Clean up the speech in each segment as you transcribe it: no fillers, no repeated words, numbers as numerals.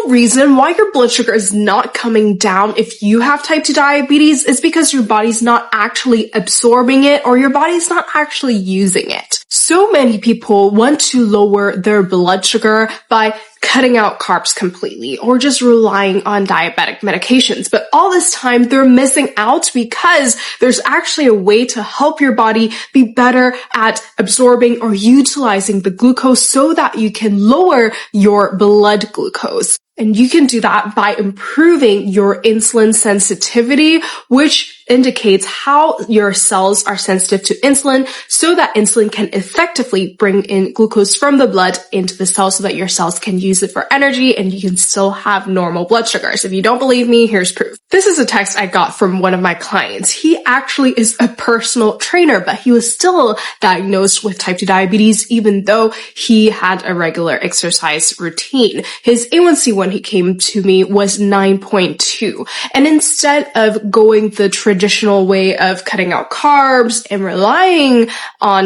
real reason why your blood sugar is not coming down if you have type 2 diabetes is because your body's not actually absorbing it or your body's not actually using it. So many people want to lower their blood sugar by cutting out carbs completely or just relying on diabetic medications. But all this time, they're missing out because there's actually a way to help your body be better at absorbing or utilizing the glucose so that you can lower your blood glucose. And you can do that by improving your insulin sensitivity, which indicates how your cells are sensitive to insulin so that insulin can effectively bring in glucose from the blood into the cells so that your cells can use it for energy and you can still have normal blood sugars. If you don't believe me, here's proof. This is a text I got from one of my clients. He actually is a personal trainer, but he was still diagnosed with type 2 diabetes even though he had a regular exercise routine. His A1C when he came to me was 9.2. And instead of going the traditional way of cutting out carbs and relying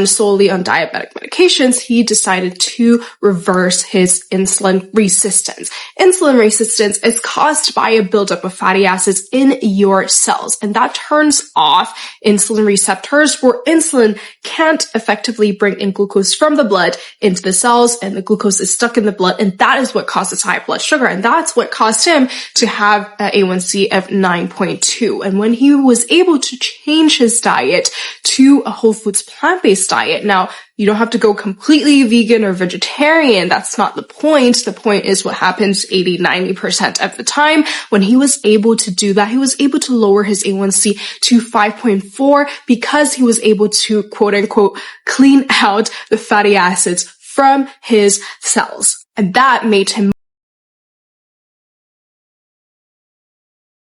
solely on diabetic medications, he decided to reverse his insulin resistance. Insulin resistance is caused by a buildup of fatty acids in your cells, and that turns off insulin receptors where insulin can't effectively bring in glucose from the blood into the cells, and the glucose is stuck in the blood, and that is what causes high blood sugar. And that's what caused him to have an A1C of 9.2. And when he was able to change his diet to a whole foods plant-based diet, now you don't have to go completely vegan or vegetarian. That's not the point. The point is what happens 80-90% of the time. When he was able to do that, he was able to lower his A1C to 5.4 because he was able to quote unquote clean out the fatty acids from his cells. And that made him